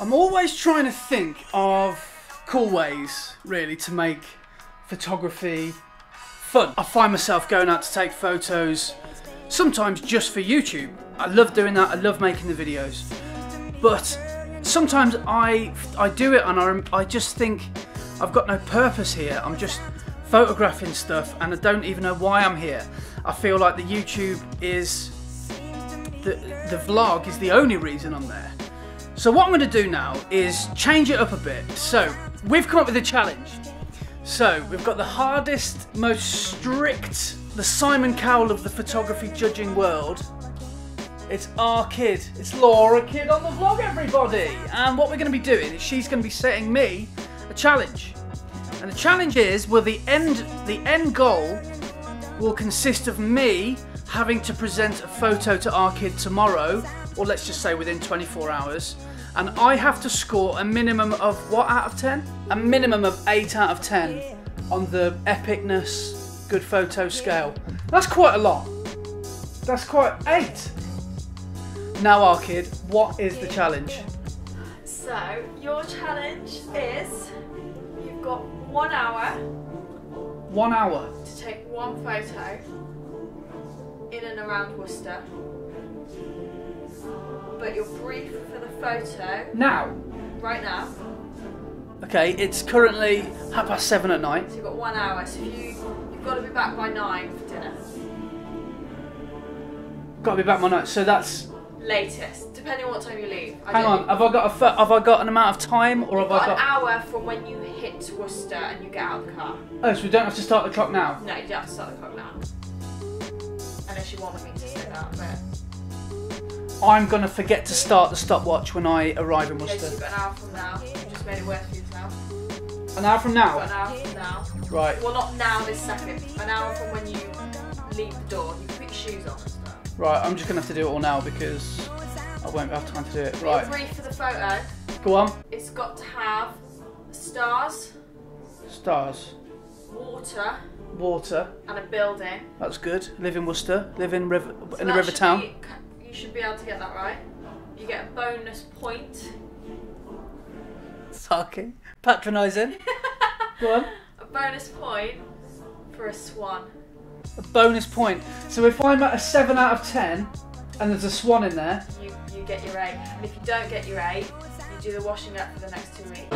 I'm always trying to think of cool ways, really, to make photography fun. I find myself going out to take photos, sometimes just for YouTube. I love doing that, I love making the videos. But sometimes I do it and I just think I've got no purpose here. I'm just photographing stuff and I don't even know why I'm here. I feel like the YouTube is, the vlog is the only reason I'm there. So what I'm going to do now is change it up a bit. So we've come up with a challenge. So we've got the hardest, most strict, the Simon Cowell of the photography judging world. It's RKid. It's Laura Kid on the vlog, everybody. And what we're going to be doing is she's going to be setting me a challenge. And the challenge is, well, the end goal will consist of me having to present a photo to RKid tomorrow, or let's just say within 24 hours, and I have to score a minimum of what out of 10? A minimum of 8 out of 10 on the epicness good photo scale. That's quite a lot. That's quite 8. Now RKid, what is the challenge? So your challenge is you've got 1 hour. 1 hour. To take one photo in and around Worcester. But your brief for the photo... Now? Right now. Okay, it's currently 7:30 at night. So you've got 1 hour, so you've got to be back by 9 for dinner. Got to be back by 9, so that's... Latest, depending on what time you leave. Hang on, have I got an amount of time, or have I got... an hour from when you hit Worcester and you get out of the car. Oh, so we don't have to start the clock now? No, you don't have to start the clock now. Unless you wanted me to say that, but... I'm going to forget to start the stopwatch when I arrive in Worcester. Okay, so you've got an hour from now. You just made it worse for yourself. An hour from now? You've got an hour from now. Right. Well, not now this second. An hour from when you leave the door. You can put your shoes on and stuff. Right, I'm just going to have to do it all now because I won't have time to do it. Right. Your brief for the photo. Go on. It's got to have stars. Stars. Water. Water. And a building. That's good. Live in Worcester. Live in a that river town. You should be able to get that right. You get a bonus point. Sarky. Patronising. Go on. A bonus point for a swan. A bonus point. So if I'm at a 7 out of 10 and there's a swan in there... You get your 8. And if you don't get your 8, you do the washing up for the next 2 weeks.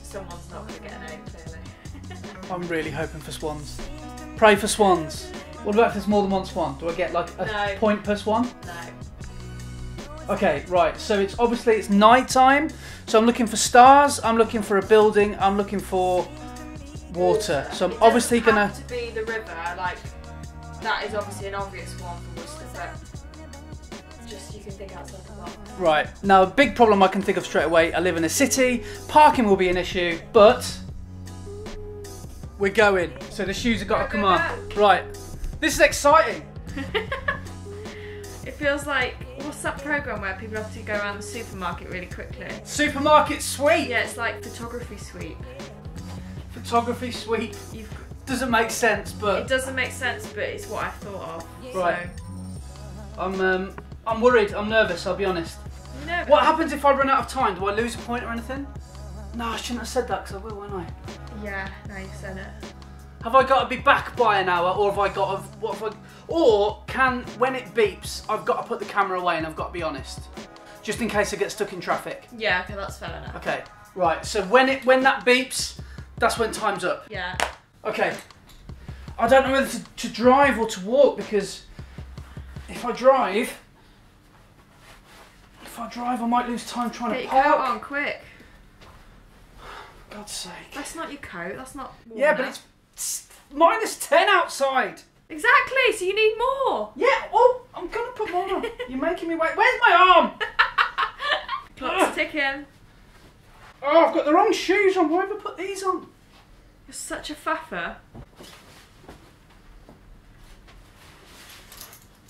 Someone's not going to get an 8, clearly. I'm really hoping for swans. Pray for swans. What about if there's more than one swan? Do I get like a point per swan? No. Okay, right. So it's obviously it's night time. So I'm looking for stars. I'm looking for a building. I'm looking for water. So I'm obviously gonna. It doesn't have to be the river. Like that is obviously an obvious one for Worcester, but just you can think outside the box. Right. Now a big problem I can think of straight away. I live in a city. Parking will be an issue, but we're going. So the shoes have got to come on. Right. This is exciting. It feels like, what's that programme where people have to go around the supermarket really quickly? Supermarket sweep. Yeah, it's like photography sweep. Photography sweep. Doesn't make sense, but... It doesn't make sense, but it's what I thought of. Right. So. I'm worried, I'm nervous, I'll be honest. No, what happens if I run out of time? Do I lose a point or anything? No, I shouldn't have said that because I will, won't I? Yeah, no, you said it. Have I got to be back by an hour, or have I got to... What have I, or when it beeps, I've got to put the camera away and I've got to be honest? Just in case I get stuck in traffic. Yeah, okay, that's fair enough. Okay, right, so when that beeps, that's when time's up. Yeah. Okay. I don't know whether to drive or to walk, because if I drive, I might lose time trying to park. Get your coat on, quick. For God's sake. That's not your coat, that's not... Yeah, but it's -10 outside. Exactly, so you need more. Yeah, oh, I'm going to put more on. You're making me wait. Where's my arm? Clock's ticking. Oh, I've got the wrong shoes on. Why have I put these on? You're such a faffer.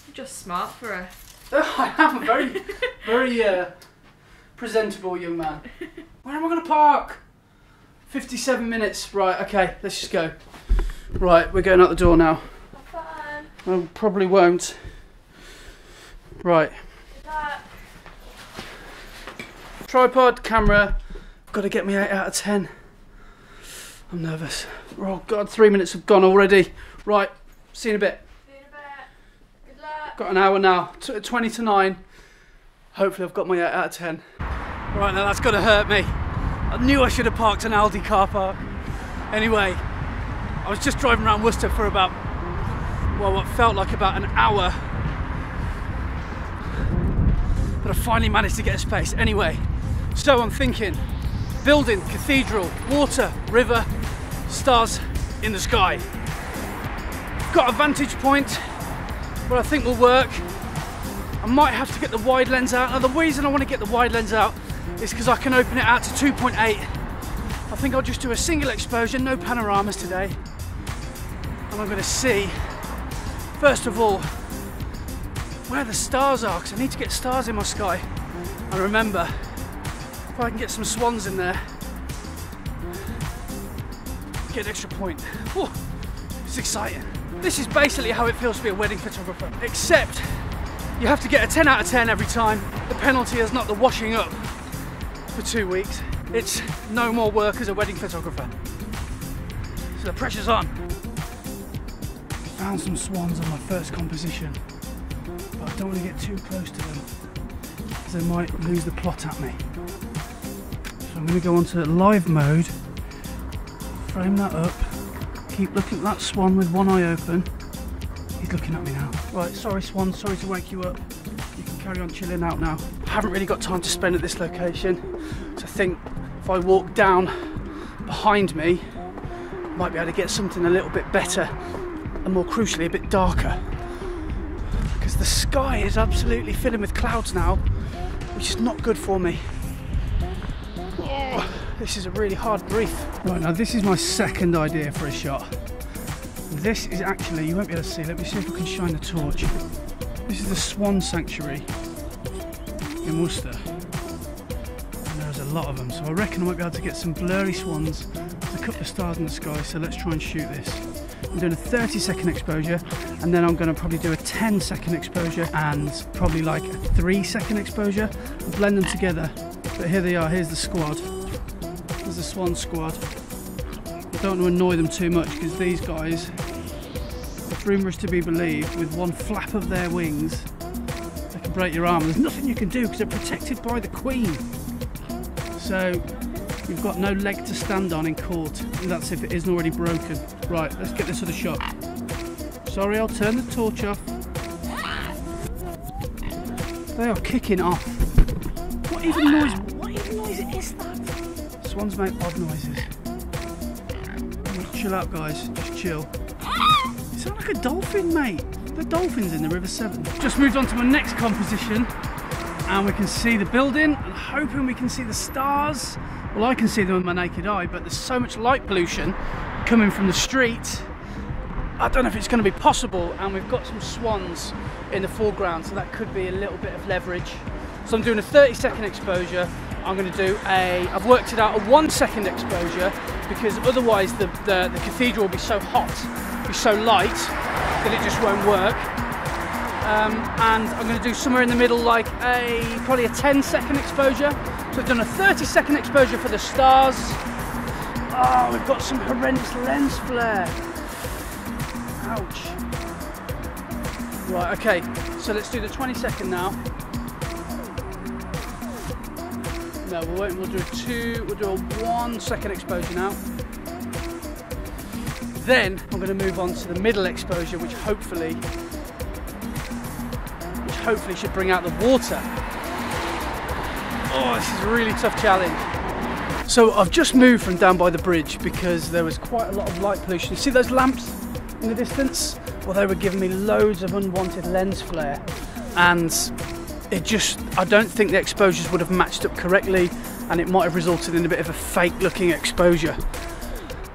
You're just smart for a... I am a very, very presentable young man. Where am I going to park? 57 minutes. Right, okay, let's just go. Right, we're going out the door now. Have fun. I probably won't. Right. Good luck. Tripod, camera. I've got to get me 8 out of 10. I'm nervous. Oh God, 3 minutes have gone already. Right, see you in a bit. See you in a bit. Good luck. Got an hour now, 20 to 9. Hopefully I've got my 8 out of 10. Right, now that's got to hurt me. I knew I should have parked an Aldi car park. Anyway, I was just driving around Worcester for about, well, what felt like about an hour. But I finally managed to get a space. Anyway, so I'm thinking, building, cathedral, water, river, stars in the sky. Got a vantage point where I think will work. I might have to get the wide lens out. Now the reason I want to get the wide lens out is because I can open it out to 2.8. I think I'll just do a single exposure, no panoramas today. And I'm going to see, first of all, where the stars are, because I need to get stars in my sky. And remember, if I can get some swans in there, get an extra point. Whew, it's exciting. This is basically how it feels to be a wedding photographer, except you have to get a 10 out of 10 every time. The penalty is not the washing up for 2 weeks. It's no more work as a wedding photographer. So the pressure's on. Found some swans on my first composition, but I don't want to get too close to them because they might lose the plot at me. So I'm going to go onto live mode, frame that up, keep looking at that swan with one eye open. He's looking at me now. Right, sorry swan, sorry to wake you up. You can carry on chilling out now. I haven't really got time to spend at this location, so I think if I walk down behind me, I might be able to get something a little bit better and more crucially a bit darker. Because the sky is absolutely filling with clouds now, which is not good for me. Oh, this is a really hard brief. Right, now this is my second idea for a shot. This is actually, you won't be able to see, let me see if I can shine the torch. This is the Swan Sanctuary in Worcester. And there's a lot of them, so I reckon I might be able to get some blurry swans. There's a couple of stars in the sky, so let's try and shoot this. I'm doing a 30-second exposure, and then I'm going to probably do a 10-second exposure and probably like a 3-second exposure and blend them together. But here they are, here's the squad. There's the Swan squad. I don't want to annoy them too much because these guys, if rumour is to be believed, with one flap of their wings, they can break your arm. There's nothing you can do because they're protected by the Queen. So you've got no leg to stand on in court, and that's if it isn't already broken. Right, let's get this other shot. Sorry, I'll turn the torch off. They are kicking off. What even noise is that? Swans make odd noises. Chill out guys, just chill. You sound like a dolphin, mate. The dolphins in the River Severn. Just moved on to my next composition, and we can see the building. I'm hoping we can see the stars. Well, I can see them with my naked eye, but there's so much light pollution coming from the street. I don't know if it's going to be possible, and we've got some swans in the foreground, so that could be a little bit of leverage. So I'm doing a 30-second exposure. I'm going to do I've worked it out, a 1-second exposure, because otherwise the cathedral will be so hot, be so light, that it just won't work. And I'm going to do somewhere in the middle, like probably a 10-second exposure. So I've done a 30-second exposure for the stars. Oh, we've got some horrendous lens flare. Ouch. Right, okay, so let's do the 20-second now. No, we'll do a 1-second exposure now. Then I'm going to move on to the middle exposure, which hopefully should bring out the water. Oh, this is a really tough challenge. So I've just moved from down by the bridge because there was quite a lot of light pollution. You see those lamps in the distance? Well, they were giving me loads of unwanted lens flare, and I don't think the exposures would have matched up correctly, and it might have resulted in a bit of a fake looking exposure.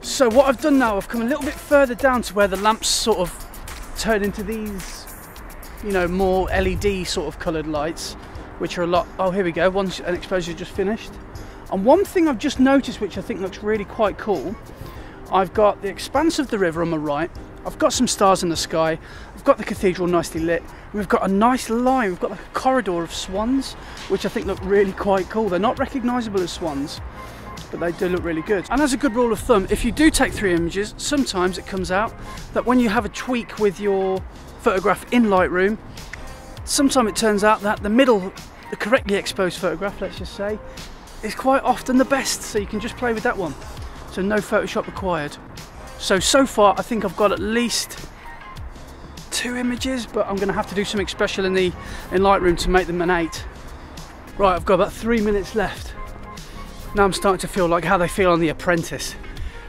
So what I've done now, I've come a little bit further down to where the lamps sort of turn into these, you know, more LED sort of coloured lights, which are a lot. Oh, here we go, an exposure just finished. And one thing I've just noticed, which I think looks really quite cool, I've got the expanse of the river on my right, I've got some stars in the sky, I've got the cathedral nicely lit, we've got a nice line, we've got like a corridor of swans, which I think look really quite cool. They're not recognisable as swans, but they do look really good. And as a good rule of thumb, if you do take 3 images, sometimes it comes out that when you have a tweak with your photograph in Lightroom, sometimes it turns out that the middle, the correctly exposed photograph, let's just say, is quite often the best, so you can just play with that one. So no Photoshop required. So far I think I've got at least 2 images, but I'm going to have to do something special in Lightroom to make them an 8. Right, I've got about 3 minutes left. Now I'm starting to feel like how they feel on The Apprentice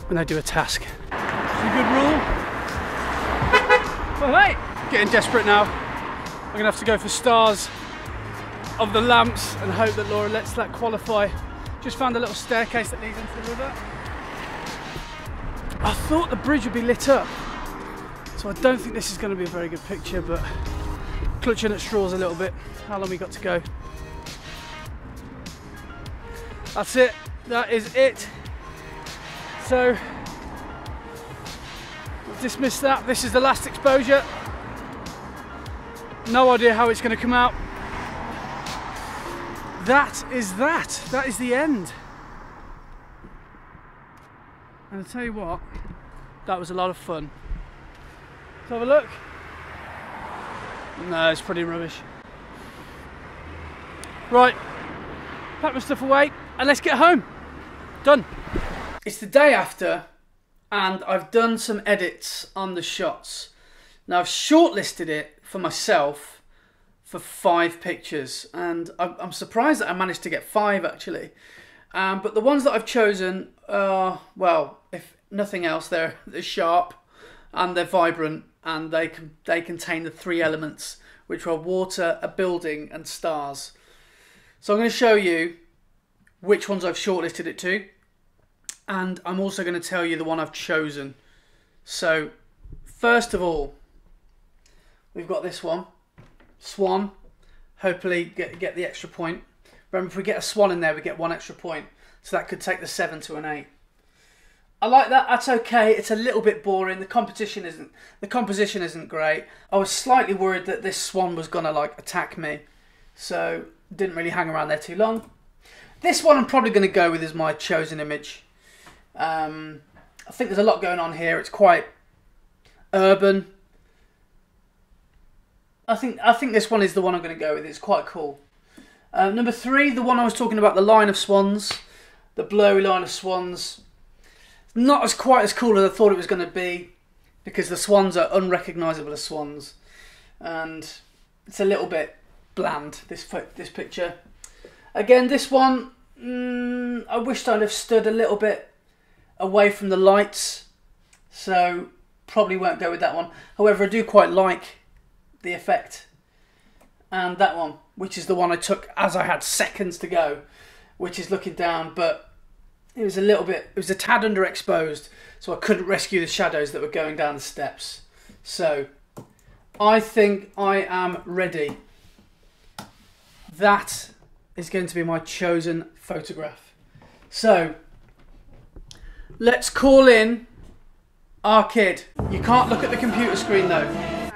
when they do a task. It's a good rule. Well, hey, getting desperate now. I'm going to have to go for stars of the lamps and hope that Laura lets that qualify. Just found a little staircase that leads into the river. I thought the bridge would be lit up, so I don't think this is going to be a very good picture, but clutching at straws a little bit. How long we got to go? That's it, that is it. So, we'll dismiss that. This is the last exposure. No idea how it's going to come out. That is the end. And I'll tell you what, that was a lot of fun. Let's have a look. No, it's pretty rubbish. Right, pack my stuff away and let's get home. Done. It's the day after and I've done some edits on the shots. Now I've shortlisted it for myself for 5 pictures, and I'm surprised that I managed to get 5 actually. But the ones that I've chosen are, well, if nothing else, they're sharp and they're vibrant, and they contain the 3 elements, which are water, a building and stars. So I'm going to show you which ones I've shortlisted it to, and I'm also going to tell you the one I've chosen. So first of all, we've got this one, swan. Hopefully get the extra point. Remember, if we get a swan in there, we get 1 extra point. So that could take the 7 to an 8. I like that. That's okay. It's a little bit boring. The composition isn't great. I was slightly worried that this swan was gonna like attack me, so didn't really hang around there too long. This one I'm probably going to go with as my chosen image. I think there's a lot going on here. It's quite urban. I think this one is the one I'm going to go with. It's quite cool. Number 3, the one I was talking about, the line of swans, the blurry line of swans. Not quite as cool as I thought it was going to be, because the swans are unrecognisable as swans, and it's a little bit bland, this picture. Again, this one, I wished I'd have stood a little bit away from the lights, so probably won't go with that one. However, I do quite like the effect. And that one, which is the one I took as I had seconds to go, which is looking down, but it was a tad underexposed, so I couldn't rescue the shadows that were going down the steps. So I think I am ready. That is going to be my chosen photograph. So let's call in our kid. You can't look at the computer screen though. Okay.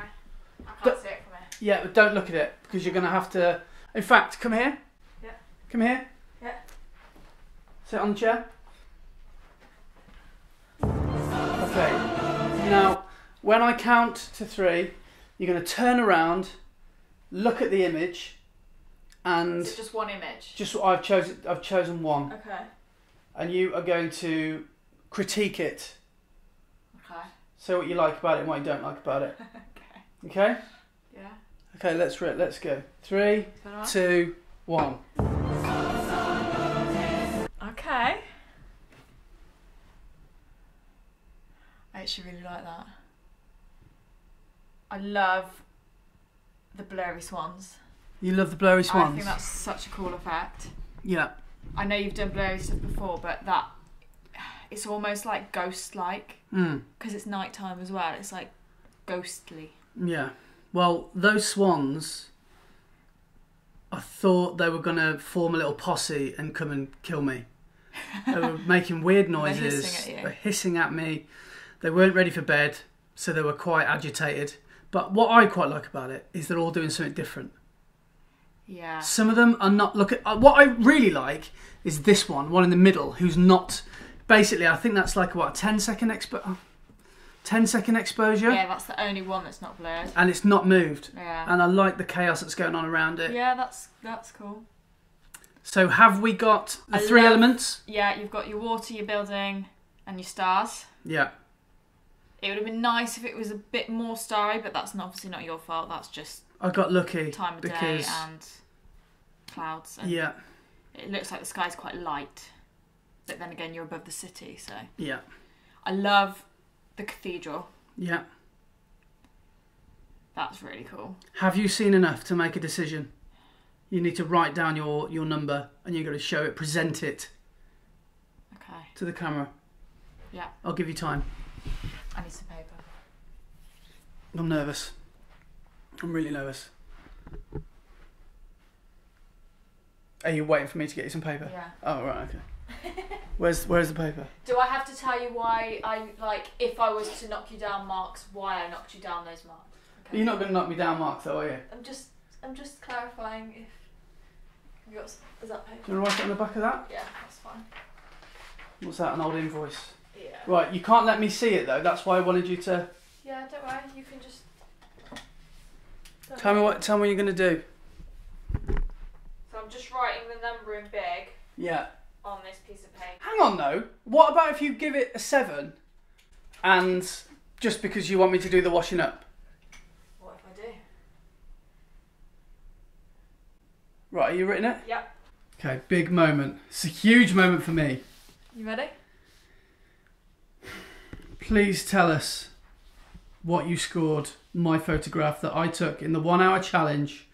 I can't see it from here. Yeah, but don't look at it, because you're going to have to... In fact, come here. Yeah. Come here. Yeah. Sit on the chair. Okay. Now, when I count to 3, you're going to turn around, look at the image, and... Is it just one image? Just what I've chosen. I've chosen one. Okay. And you are going to critique it. Okay. Say what you like about it and what you don't like about it. Okay. Okay? Yeah. Okay, let's go. 3, 2, 1. Okay. I actually really like that. I love the blurry swans. You love the blurry swans? I think that's such a cool effect. Yeah. I know you've done blurry stuff before, but that it's almost like ghost-like, because it's nighttime as well. It's like ghostly. Yeah. Well, those swans, I thought they were going to form a little posse and come and kill me. They were making weird noises. They're hissing at you. They were hissing at me. They weren't ready for bed. so they were quite agitated. But what I quite like about it is they're all doing something different. Yeah. Some of them are not... Look at what I really like is this one in the middle, who's not... Basically, I think that's like, what, a 10-second exposure? Yeah, that's the only one that's not blurred. And it's not moved. Yeah. And I like the chaos that's going on around it. Yeah, that's cool. So have we got the three elements? Yeah, you've got your water, your building, and your stars. Yeah. It would have been nice if it was a bit more starry, but that's obviously not your fault. That's just I got lucky time of because... day and clouds. And yeah. It looks like the sky's quite light, but then again, you're above the city, so... Yeah. I love the cathedral. Yeah. That's really cool. Have you seen enough to make a decision? You need to write down your number and you've got to show it, present it to the camera. Yeah. I'll give you time. I need some paper. I'm nervous. I'm really nervous. Are you waiting for me to get you some paper? Yeah. Oh, right, okay. Where's the paper? Do I have to tell you why if I was to knock you down marks, why I knocked you down those marks? Okay. You're not going to knock me down, Mark, though, are you? I'm just clarifying if... Is that paper? Do you want to write it on the back of that? Yeah, that's fine. What's that, an old invoice? Yeah. Right, you can't let me see it, though. That's why I wanted you to... Yeah, don't worry. You can just... Tell me what you're going to do. So I'm just writing the number in big. Yeah. On this piece of paper. Hang on, though. What about if you give it a 7 and just because you want me to do the washing up? What if I do? Right, are you written it? Yep. Okay, big moment. It's a huge moment for me. You ready? Please tell us what you scored my photograph that I took in the 1 hour challenge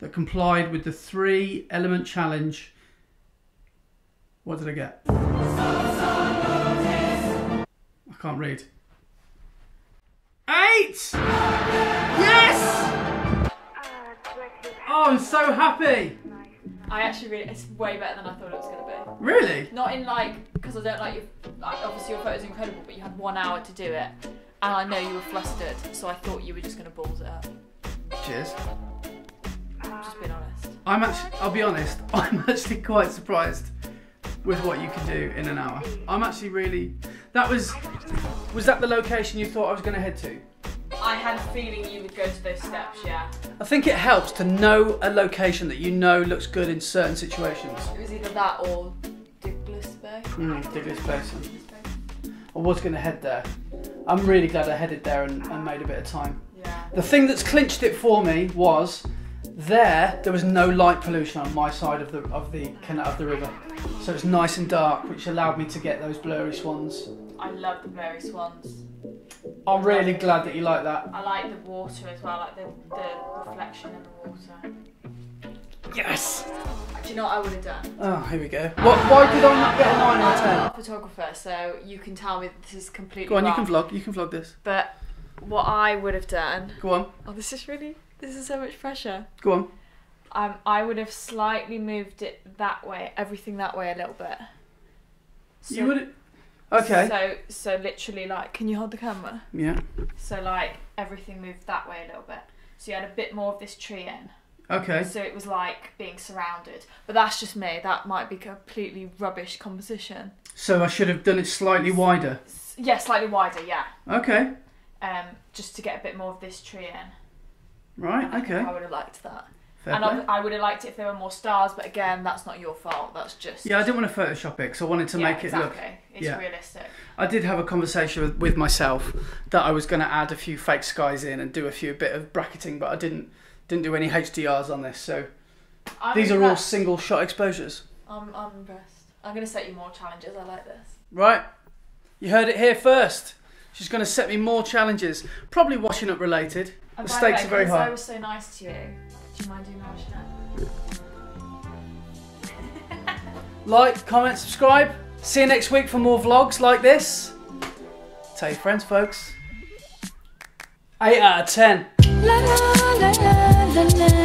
that complied with the 3 element challenge. What did I get? I can't read. 8! Yes! Oh, I'm so happy. I actually really... It's way better than I thought it was going to be. Really? Not in because I don't like your... obviously your photo's incredible, but you had 1 hour to do it. And I know you were flustered, so I thought you were just going to balls it up. Cheers. Just being honest. I'll be honest, I'm actually quite surprised with what you can do in an hour. I'm actually really... Was that the location you thought I was going to head to? I had a feeling you would go to those steps, yeah. I think it helps to know a location that you know looks good in certain situations. It was either that or Douglas Bay. Douglas Basin. I was going to head there. I'm really glad I headed there and made a bit of time. Yeah. The thing that's clinched it for me was there was no light pollution on my side of the river. So it's nice and dark, which allowed me to get those blurry swans. I love the blurry swans. I'm really glad that you like that. I like the water as well, like the reflection in the water. Yes! Do you know what I would have done? Oh, here we go. Why did I not get a 9 out of 10? I'm not a photographer, so you can tell me this is completely Go on, wrong. you can vlog this. But what I would have done... Go on. Oh, this is so much pressure. Go on. I would have slightly moved it that way, everything that way a little bit. So, You would... Okay. So literally, like, can you hold the camera? Yeah. So, like, everything moved that way a little bit. So you had a bit more of this tree in. Okay. So it was like being surrounded. But that's just me. That might be completely rubbish composition. So I should have done it slightly wider? Yeah, slightly wider, yeah. Okay. Just to get a bit more of this tree in. Right, I okay. think I would have liked that. Fair And play. I would have liked it if there were more stars, but again, that's not your fault. That's just... Yeah, I didn't want to Photoshop it because I wanted to make it look... It's realistic. I did have a conversation with myself that I was going to add a few fake skies in and do a bit of bracketing, but I didn't do any HDRs on this, so... These are all single shot exposures. I'm impressed. I'm going to set you more challenges. I like this. Right. You heard it here first. She's going to set me more challenges. Probably washing up related. And The by stakes way, are very because high. I was so nice to you. Do you mind doing my washing up? Like, comment, subscribe. See you next week for more vlogs like this. Tell your friends, folks. 8 out of 10. La la la la la la.